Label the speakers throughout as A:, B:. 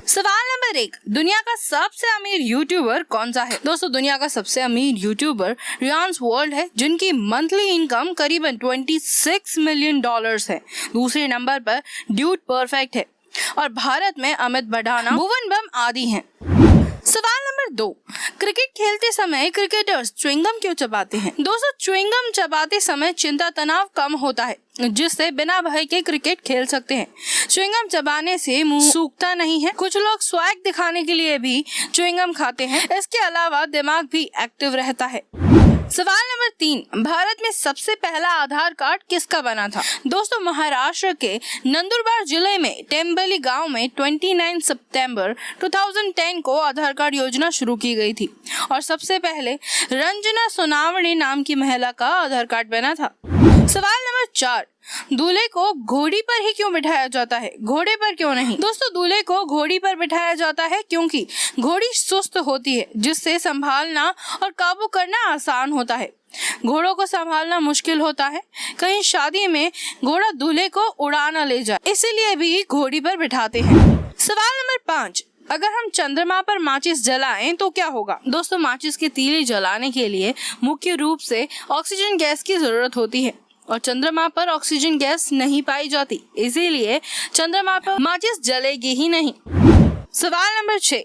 A: सवाल नंबर 1, दुनिया का सबसे अमीर यूट्यूबर कौन सा है? दोस्तों, दुनिया का सबसे अमीर यूट्यूबर रियांस वर्ल्ड है, जिनकी मंथली इनकम करीबन $26 मिलियन है। दूसरे नंबर पर ड्यूड परफेक्ट है और भारत में अमित भड़ाना, भुवन बम आदि हैं। सवाल नंबर 2, क्रिकेट खेलते समय क्रिकेटर्स च्युइंगम क्यों चबाते हैं? दोस्तों, च्युइंगम चबाते समय चिंता तनाव कम होता है, जिससे बिना भय के क्रिकेट खेल सकते हैं। च्युइंगम चबाने से मुंह सूखता नहीं है। कुछ लोग स्वैग दिखाने के लिए भी च्युइंगम खाते हैं। इसके अलावा दिमाग भी एक्टिव रहता है। सवाल नंबर 3, भारत में सबसे पहला आधार कार्ड किसका बना था? दोस्तों, महाराष्ट्र के नंदुरबार जिले में टेम्बली गांव में 29 सितंबर 2010 को आधार कार्ड योजना शुरू की गई थी और सबसे पहले रंजना सोनावणे नाम की महिला का आधार कार्ड बना था। सवाल नंबर 4, दूल्हे को घोड़ी पर ही क्यों बिठाया जाता है, घोड़े पर क्यों नहीं? दोस्तों, दूल्हे को घोड़ी पर बिठाया जाता है क्योंकि घोड़ी सुस्त होती है, जिससे संभालना और काबू करना आसान होता है। घोड़ों को संभालना मुश्किल होता है, कहीं शादी में घोड़ा दूल्हे को उड़ा न ले जाए, इसीलिए भी घोड़ी पर बिठाते हैं। सवाल नंबर 5, अगर हम चंद्रमा पर माचिस जलाएं तो क्या होगा? दोस्तों, माचिस की तीली जलाने के लिए मुख्य रूप से ऑक्सीजन गैस की जरूरत होती है और चंद्रमा पर ऑक्सीजन गैस नहीं पाई जाती, इसीलिए चंद्रमा पर माचिस जलेगी ही नहीं। सवाल नंबर 6,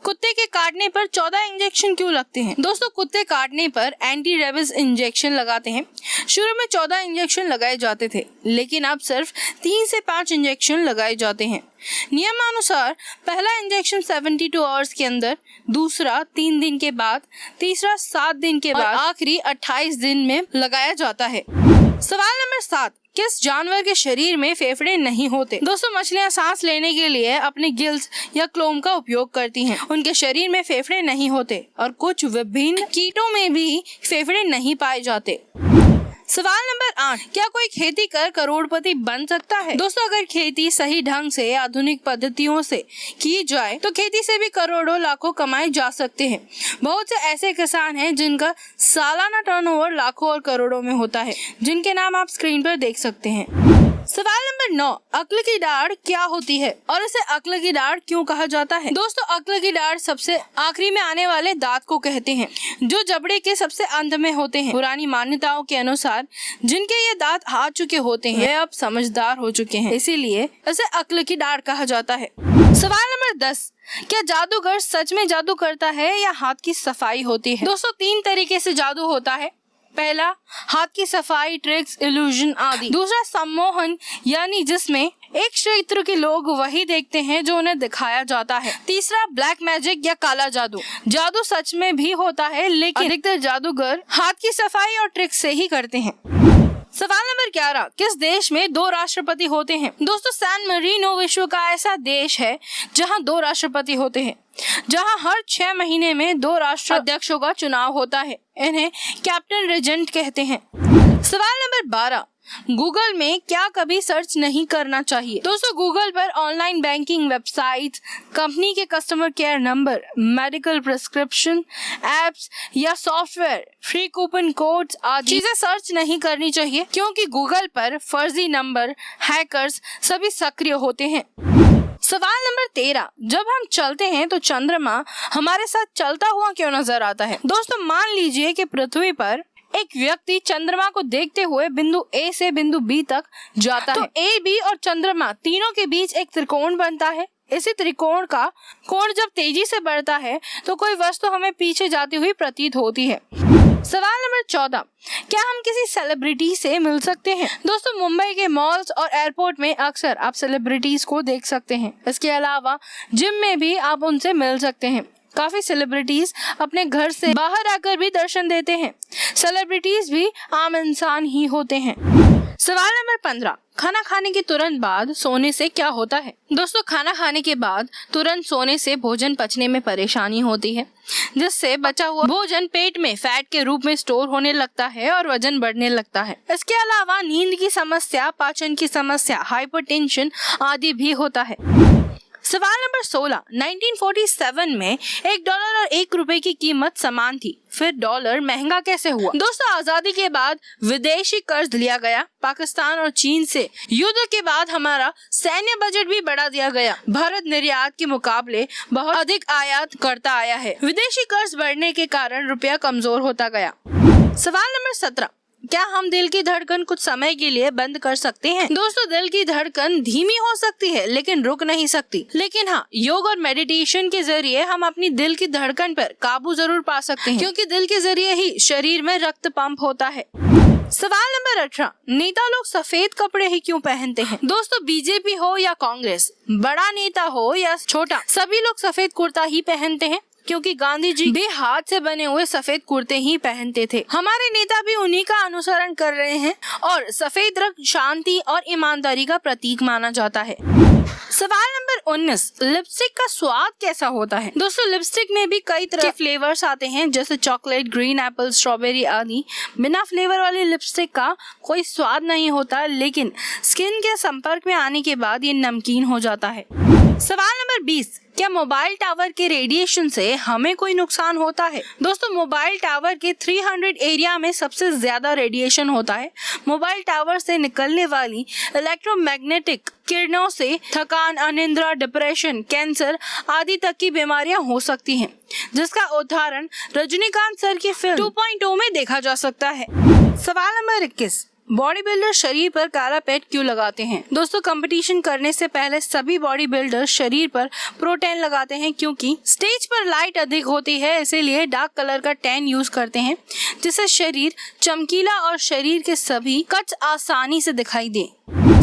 A: कुत्ते के काटने पर 14 इंजेक्शन क्यों लगते हैं? दोस्तों, कुत्ते काटने पर एंटी रेबीज इंजेक्शन लगाते हैं। शुरू में 14 इंजेक्शन लगाए जाते थे, लेकिन अब सिर्फ 3 से 5 इंजेक्शन लगाए जाते हैं। नियमानुसार पहला इंजेक्शन 72 आवर्स के अंदर, दूसरा 3 दिन के बाद, तीसरा 7 दिन के बाद, आखिरी 28 दिन में लगाया जाता है। सवाल नंबर 7, किस जानवर के शरीर में फेफड़े नहीं होते? दोस्तों, मछलियां सांस लेने के लिए अपने गिल्स या क्लोम का उपयोग करती हैं। उनके शरीर में फेफड़े नहीं होते और कुछ विभिन्न कीटों में भी फेफड़े नहीं पाए जाते। सवाल नंबर 8, क्या कोई खेती कर करोड़पति बन सकता है? दोस्तों, अगर खेती सही ढंग से आधुनिक पद्धतियों से की जाए तो खेती से भी करोड़ों लाखों कमाए जा सकते हैं। बहुत से ऐसे किसान हैं जिनका सालाना टर्नओवर लाखों और करोड़ों में होता है, जिनके नाम आप स्क्रीन पर देख सकते हैं। सवाल नंबर 9, अक्ल की दाढ़ क्या होती है और इसे अक्ल की दाढ़ क्यों कहा जाता है? दोस्तों, अक्ल की दाढ़ सबसे आखिरी में आने वाले दांत को कहते हैं, जो जबड़े के सबसे अंत में होते हैं। पुरानी मान्यताओं के अनुसार जिनके ये दांत आ चुके होते हैं, वे अब समझदार हो चुके हैं, इसीलिए इसे अक्ल की दाढ़ कहा जाता है। सवाल नंबर 10, क्या जादूगर सच में जादू करता है या हाथ की सफाई होती है? दोस्तों, 3 तरीके से जादू होता है। पहला, हाथ की सफाई, ट्रिक्स, इल्यूजन आदि। दूसरा, सम्मोहन, यानी जिसमें एक क्षेत्र के लोग वही देखते हैं जो उन्हें दिखाया जाता है। तीसरा, ब्लैक मैजिक या काला जादू। जादू सच में भी होता है, लेकिन अधिकतर जादूगर हाथ की सफाई और ट्रिक्स से ही करते हैं। सवाल नंबर 11, किस देश में 2 राष्ट्रपति होते हैं? दोस्तों, सैन मरीनो विश्व का ऐसा देश है जहां 2 राष्ट्रपति होते हैं, जहां हर 6 महीने में 2 राष्ट्राध्यक्षों का चुनाव होता है। इन्हें कैप्टन रेजेंट कहते हैं। सवाल नंबर 12, गूगल में क्या कभी सर्च नहीं करना चाहिए? दोस्तों, गूगल पर ऑनलाइन बैंकिंग वेबसाइट, कंपनी के customer care number, medical prescription, apps या सॉफ्टवेयर, फ्री कूपन कोड्स आदि चीजें सर्च नहीं करनी चाहिए, क्योंकि गूगल पर फर्जी नंबर, हैकर्स सभी सक्रिय होते हैं। सवाल नंबर 13, जब हम चलते हैं तो चंद्रमा हमारे साथ चलता हुआ क्यों नजर आता है? दोस्तों, मान लीजिए कि पृथ्वी पर एक व्यक्ति चंद्रमा को देखते हुए बिंदु A से बिंदु B तक जाता है, तो A, B और चंद्रमा तीनों के बीच एक त्रिकोण बनता है। इसी त्रिकोण का कोण जब तेजी से बढ़ता है तो कोई वस्तु हमें पीछे जाती हुई प्रतीत होती है। सवाल नंबर 14, क्या हम किसी सेलिब्रिटी से मिल सकते हैं? दोस्तों, मुंबई के मॉल्स और एयरपोर्ट में अक्सर आप सेलिब्रिटीज को देख सकते हैं। इसके अलावा जिम में भी आप उनसे मिल सकते हैं। काफी सेलिब्रिटीज अपने घर से बाहर आकर भी दर्शन देते हैं। सेलिब्रिटीज भी आम इंसान ही होते हैं। सवाल नंबर 15, खाना खाने के तुरंत बाद सोने से क्या होता है? दोस्तों, खाना खाने के बाद तुरंत सोने से भोजन पचने में परेशानी होती है, जिससे बचा हुआ भोजन पेट में फैट के रूप में स्टोर होने लगता है और वजन बढ़ने लगता है। इसके अलावा नींद की समस्या, पाचन की समस्या, हाइपरटेंशन आदि भी होता है। सवाल नंबर 16, 1947 में $1 और ₹1 की कीमत समान थी, फिर डॉलर महंगा कैसे हुआ? दोस्तों, आजादी के बाद विदेशी कर्ज लिया गया। पाकिस्तान और चीन से युद्ध के बाद हमारा सैन्य बजट भी बढ़ा दिया गया। भारत निर्यात के मुकाबले बहुत अधिक आयात करता आया है। विदेशी कर्ज बढ़ने के कारण रुपया कमजोर होता गया। सवाल नंबर 17, क्या हम दिल की धड़कन कुछ समय के लिए बंद कर सकते हैं? दोस्तों, दिल की धड़कन धीमी हो सकती है लेकिन रुक नहीं सकती। लेकिन हाँ, योग और मेडिटेशन के जरिए हम अपनी दिल की धड़कन पर काबू जरूर पा सकते हैं, क्योंकि दिल के जरिए ही शरीर में रक्त पंप होता है। सवाल नंबर 18, नेता लोग सफेद कपड़े ही क्यों पहनते हैं? दोस्तों, बीजेपी हो या कांग्रेस, बड़ा नेता हो या छोटा, सभी लोग सफेद कुर्ता ही पहनते हैं, क्योंकि गांधी जी भी हाथ से बने हुए सफेद कुर्ते ही पहनते थे। हमारे नेता भी उन्हीं का अनुसरण कर रहे हैं और सफेद रंग शांति और ईमानदारी का प्रतीक माना जाता है। सवाल नंबर 19, लिपस्टिक का स्वाद कैसा होता है? दोस्तों, लिपस्टिक में भी कई तरह के फ्लेवर्स आते हैं, जैसे चॉकलेट, ग्रीन एप्पल, स्ट्रॉबेरी आदि। बिना फ्लेवर वाली लिपस्टिक का कोई स्वाद नहीं होता, लेकिन स्किन के संपर्क में आने के बाद ये नमकीन हो जाता है। सवाल नंबर 20, क्या मोबाइल टावर के रेडिएशन से हमें कोई नुकसान होता है? दोस्तों, मोबाइल टावर के 300 एरिया में सबसे ज्यादा रेडिएशन होता है। मोबाइल टावर से निकलने वाली इलेक्ट्रोमैग्नेटिक किरणों से थकान, अनिद्रा, डिप्रेशन, कैंसर आदि तक की बीमारियां हो सकती हैं, जिसका उदाहरण रजनीकांत सर की फिल्म 2.0 में देखा जा सकता है। सवाल नंबर 21, बॉडी बिल्डर शरीर पर काला पैड क्यों लगाते हैं? दोस्तों, कंपटीशन करने से पहले सभी बॉडी बिल्डर शरीर पर प्रोटेन लगाते हैं, क्योंकि स्टेज पर लाइट अधिक होती है, इसीलिए डार्क कलर का टैन यूज करते हैं, जिससे शरीर चमकीला और शरीर के सभी कट्स आसानी से दिखाई दे।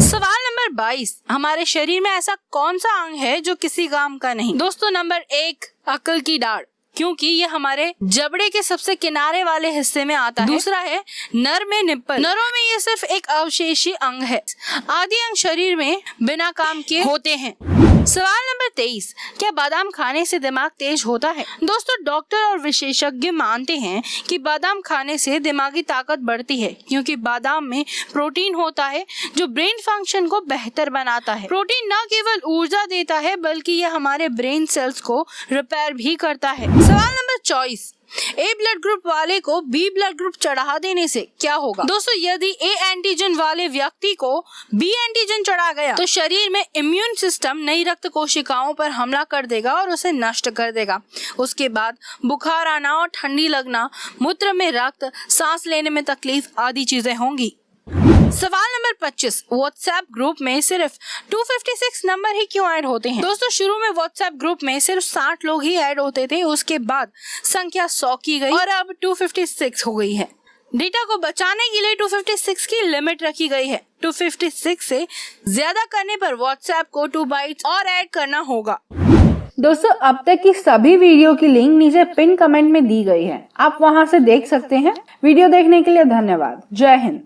A: सवाल नंबर 22, हमारे शरीर में ऐसा कौन सा अंग है जो किसी काम का नहीं? दोस्तों, नंबर 1, अकल की डाढ़, क्योंकि ये हमारे जबड़े के सबसे किनारे वाले हिस्से में आता है। दूसरा है नर में निप्पल, नरों में ये सिर्फ एक अवशेषी अंग है। आदि अंग शरीर में बिना काम के होते हैं। सवाल नंबर 23, क्या बादाम खाने से दिमाग तेज होता है? दोस्तों, डॉक्टर और विशेषज्ञ मानते हैं कि बादाम खाने से दिमागी ताकत बढ़ती है, क्योंकि बादाम में प्रोटीन होता है जो ब्रेन फंक्शन को बेहतर बनाता है। प्रोटीन न केवल ऊर्जा देता है, बल्कि यह हमारे ब्रेन सेल्स को रिपेयर भी करता है। सवाल नंबर 24, ए ब्लड ग्रुप वाले को बी ब्लड ग्रुप चढ़ा देने से क्या होगा? दोस्तों, यदि ए एंटीजन वाले व्यक्ति को बी एंटीजन चढ़ा गया तो शरीर में इम्यून सिस्टम नई रक्त कोशिकाओं पर हमला कर देगा और उसे नष्ट कर देगा। उसके बाद बुखार आना और ठंडी लगना, मूत्र में रक्त, सांस लेने में तकलीफ आदि चीजें होंगी। सवाल नंबर 25, व्हाट्सएप ग्रुप में सिर्फ 256 नंबर ही क्यों ऐड होते हैं? दोस्तों, शुरू में व्हाट्सएप ग्रुप में सिर्फ 60 लोग ही ऐड होते थे, उसके बाद संख्या 100 की गई और अब 256 हो गई है। डेटा को बचाने के लिए 256 की लिमिट रखी गई है। 256 से ज्यादा करने पर व्हाट्सएप को 2 बाइट्स और ऐड करना होगा।
B: दोस्तों, अब तक की सभी वीडियो की लिंक नीचे पिन कमेंट में दी गई है, आप वहां से देख सकते हैं। वीडियो देखने के लिए धन्यवाद। जय हिंद।